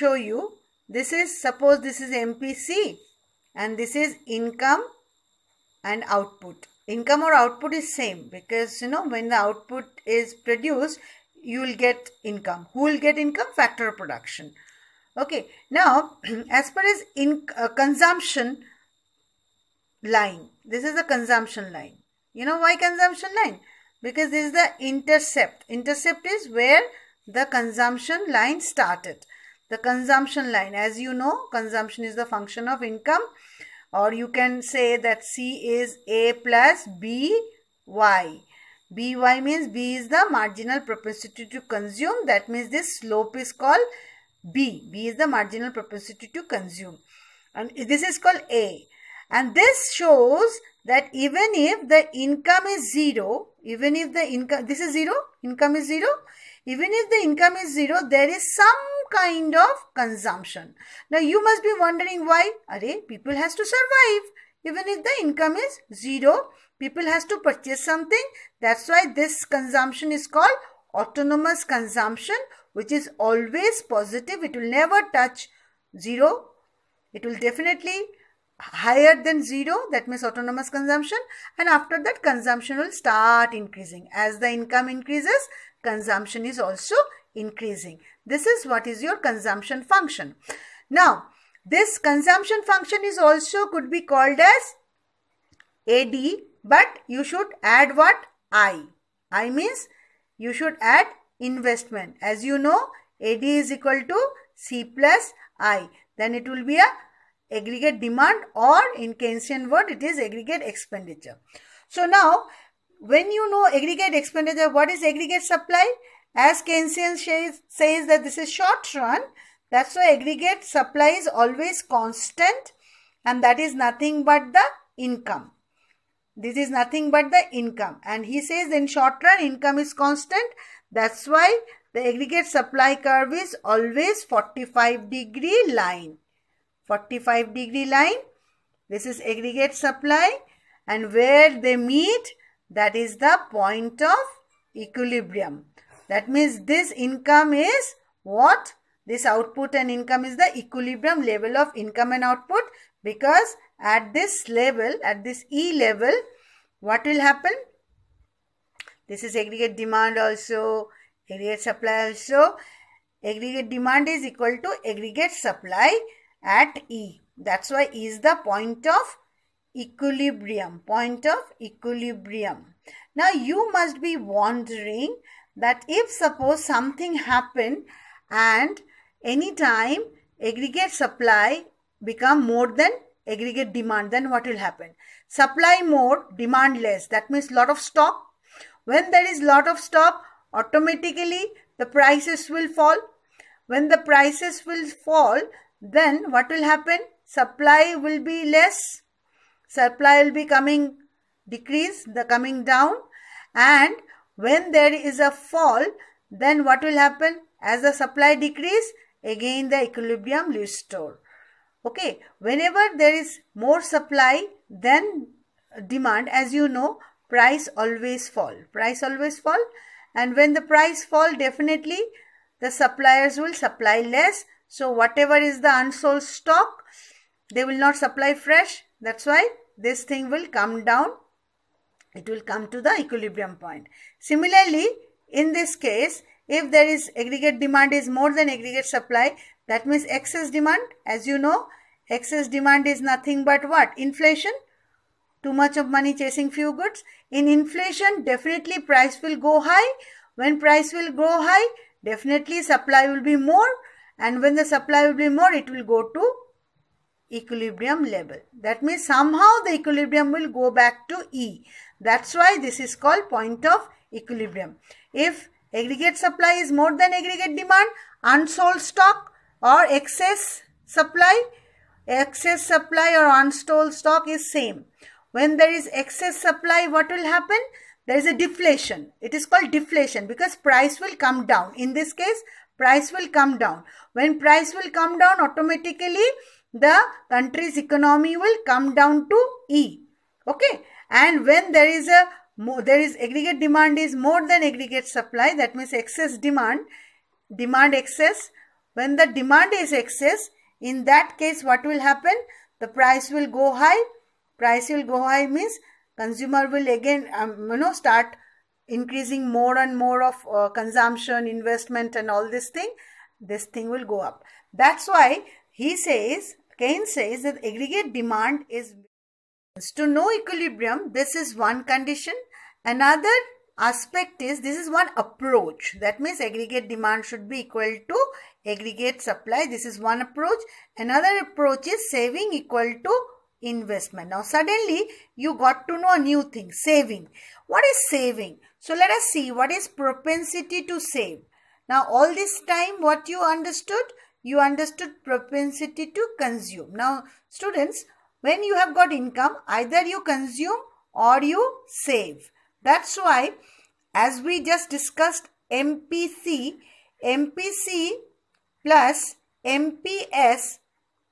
show you. This is, suppose this is MPC and this is income and output. Income or output is same, because when the output is produced, you will get income. Who will get income? Factor of production. Okay, now as far as consumption line, this is the consumption line. You know why consumption line? Because this is the intercept. Intercept is where the consumption line started. The consumption line, as you know, consumption is the function of income, or you can say that C is A plus BY. BY means B is the marginal propensity to consume. That means this slope is called B. B is the marginal propensity to consume. And this is called A. And this shows that even if the income is 0, even if the income, this is 0, income is 0, even if the income is 0, there is some kind of consumption. Now you must be wondering why. People has to survive. Even if the income is 0, people has to purchase something. That's why this consumption is called autonomous consumption, which is always positive. It will never touch 0. It will definitely higher than 0. That means autonomous consumption. And after that, consumption will start increasing. As the income increases, consumption is also increasing. This is what is your consumption function. Now, this consumption function is also could be called as AD, but you should add what? I. I means you should add investment. As you know, AD is equal to C plus I. Then it will be a aggregate demand, or in Keynesian word, it is aggregate expenditure. So now, when you know aggregate expenditure, what is aggregate supply? As Keynesian says that this is short run, that's why aggregate supply is always constant, and that is nothing but the income. This is nothing but the income. And he says in short run, income is constant. That's why the aggregate supply curve is always 45-degree line. 45-degree line. This is aggregate supply, and where they meet, that is the point of equilibrium. That means this income is what? This output and income is the equilibrium level of income and output, because at this level, at this E level, what will happen? This is aggregate demand also, aggregate supply also. Aggregate demand is equal to aggregate supply at E. That's why E is the point of equilibrium. Point of equilibrium. Now you must be wondering that if suppose something happened and anytime aggregate supply become more than aggregate demand, then what will happen? Supply more, demand less. That means lot of stock. When there is lot of stock, automatically the prices will fall. When the prices will fall, then what will happen? Supply will be less. Supply will be coming down. And when there is a fall, then what will happen? As the supply decrease, again the equilibrium will restore. Okay, whenever there is more supply than demand, as you know, price always fall. Price always fall. And when the price fall, definitely the suppliers will supply less. So whatever is the unsold stock, they will not supply fresh. That's why this thing will come down. It will come to the equilibrium point. Similarly, in this case, if there is aggregate demand is more than aggregate supply, that means excess demand. As you know, excess demand is nothing but what? Inflation. Too much of money chasing few goods. In inflation, definitely price will go high. When price will go high, definitely supply will be more. And when the supply will be more, it will go to equilibrium level. That means somehow the equilibrium will go back to E. That's why this is called point of equilibrium. If aggregate supply is more than aggregate demand, unsold stock or excess supply or unsold stock is same. When there is excess supply, what will happen? There is a deflation. It is called deflation because price will come down. In this case, price will come down. When price will come down, automatically the country's economy will come down to E. Okay. And when there is aggregate demand is more than aggregate supply, that means excess demand excess. When the demand is excess, in that case what will happen? The price will go high. Price will go high means consumer will again start increasing more and more of consumption, investment and all this thing. This thing will go up. That's why Keynes says that aggregate demand is. To know equilibrium, this is one condition. Another aspect is, this is one approach. That means aggregate demand should be equal to aggregate supply. This is one approach. Another approach is saving equal to investment. Now suddenly you got to know a new thing, saving. What is saving? So let us see what is propensity to save. Now all this time what you understood? You understood propensity to consume. Now students, when you have got income, either you consume or you save. That's why, as we just discussed, MPC plus MPS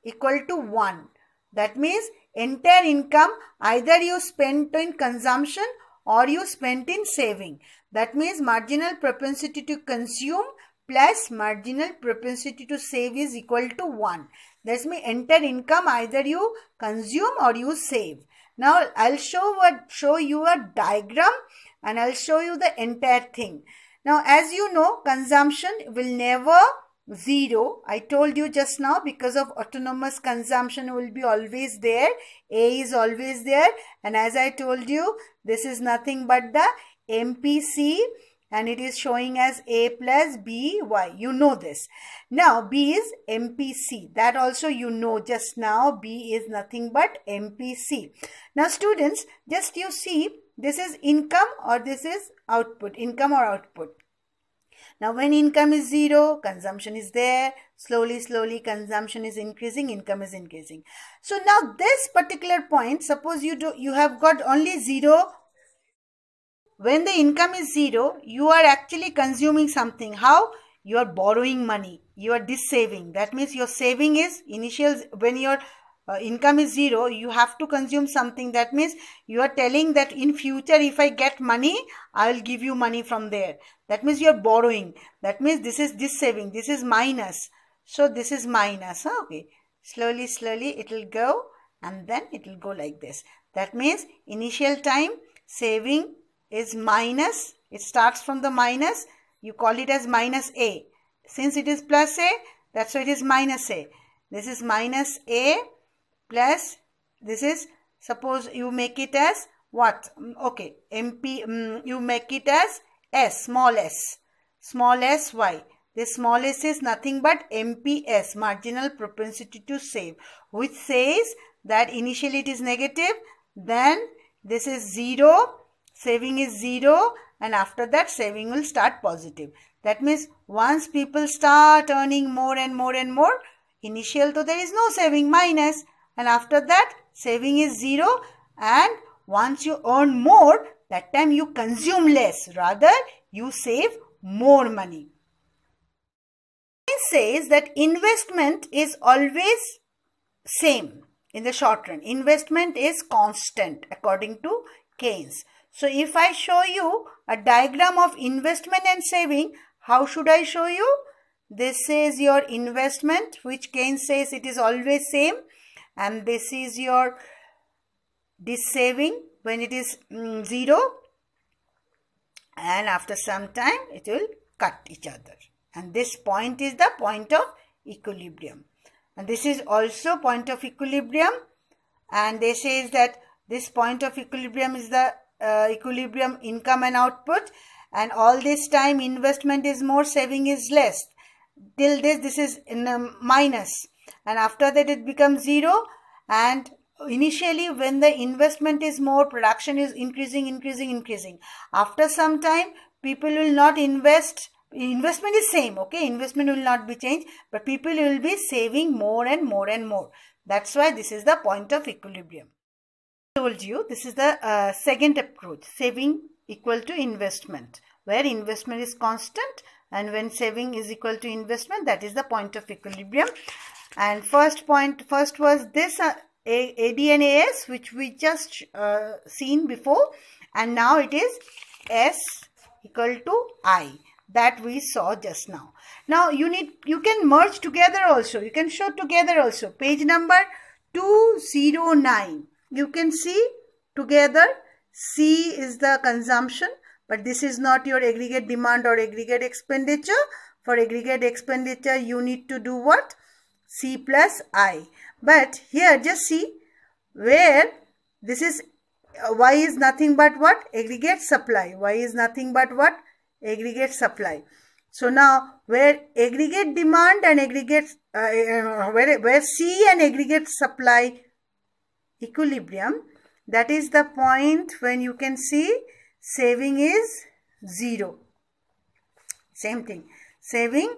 equal to 1. That means entire income either you spent in consumption or you spent in saving. That means marginal propensity to consume plus marginal propensity to save is equal to 1. That means entire income either you consume or you save. Now I'll show you a diagram and I'll show you the entire thing. Now as you know, consumption will never zero. I told you just now, because of autonomous consumption will be always there. A is always there, and as I told you, this is nothing but the MPC and it is showing as A plus BY. You know this. Now B is MPC. That also you know just now. B is nothing but MPC. Now students, just you see, this is income or this is output. Income or output. Now when income is 0, consumption is there. Slowly consumption is increasing, income is increasing. So now this particular point, suppose you have got only 0. When the income is 0, you are actually consuming something. How? You are borrowing money. You are saving. That means your saving is initial. When your income is 0, you have to consume something. That means you are telling that in future if I get money, I will give you money from there. That means you are borrowing. That means this is saving. This is minus. So this is minus. Okay. Slowly it will go and then it will go like this. That means initial time saving is minus. It starts from the minus. You call it as minus A. Since it is plus A, that's why it is minus A. This is minus A plus this is, suppose you make it as what? Okay, you make it as S, small s y. This small s is nothing but MPS, marginal propensity to save, which says that initially it is negative, then this is 0. Saving is 0 and after that saving will start positive. That means once people start earning more and more and more, initial though there is no saving, minus, and after that saving is 0, and once you earn more, that time you consume less, rather you save more money. It says that investment is always same in the short run. Investment is constant according to Keynes. So if I show you a diagram of investment and saving, how should I show you? This is your investment, which Keynes says it is always same, and this is your saving when it is 0, and after some time it will cut each other, and this point is the point of equilibrium, and this is also point of equilibrium, and they says that this point of equilibrium is the equilibrium income and output, and all this time investment is more, saving is less. Till this is in minus, and after that it becomes 0, and initially when the investment is more, production is increasing. After some time people will not invest. Investment is same, okay, investment will not be changed, but people will be saving more and more. That's why this is the point of equilibrium. Told you this is the second approach, saving equal to investment, where investment is constant and when saving is equal to investment, that is the point of equilibrium. And first was this AD and AS, which we just seen before, and now it is S equal to I. that we saw just now. Now you can merge together also. You can show together also. Page number 209. You can see together C is the consumption, but this is not your aggregate demand or aggregate expenditure. For aggregate expenditure, you need to do what? C plus I. But here just see where this is Y is nothing but what? Aggregate supply. Y is nothing but what? Aggregate supply. So now where aggregate demand and aggregate, where C and aggregate supply equilibrium, that is the point when you can see saving is 0. Same thing, saving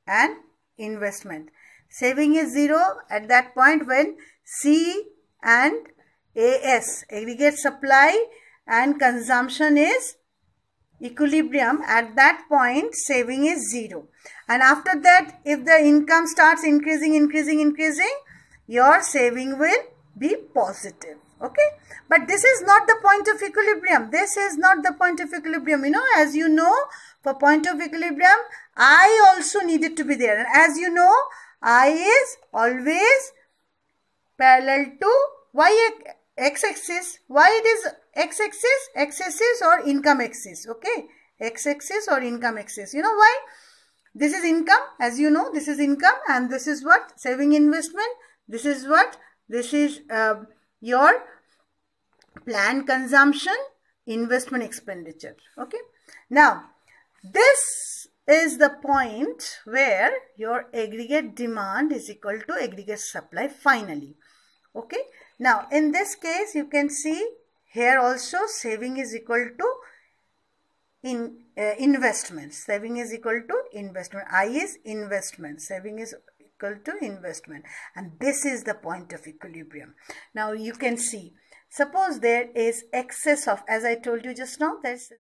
and investment. Saving is 0 at that point when C and AS, aggregate supply and consumption, is equilibrium. At that point saving is 0. And after that, if the income starts increasing, your saving will be positive. Okay, but this is not the point of equilibrium. This is not the point of equilibrium. As you know, for point of equilibrium, I also needed to be there. And as you know, I is always parallel to x-axis. Why it is x-axis? X-axis or income axis. Okay, x-axis or income axis. You know why? This is income. As you know, this is income, and this is what? Saving, investment. This is what? This is your planned consumption, investment, expenditure. Okay. Now, this is the point where your aggregate demand is equal to aggregate supply finally. Okay. Now, in this case, you can see here also saving is equal to investment. Saving is equal to investment. I is investment. Saving is equal to investment. And this is the point of equilibrium. Now, you can see, suppose there is excess of, as I told you just now, there's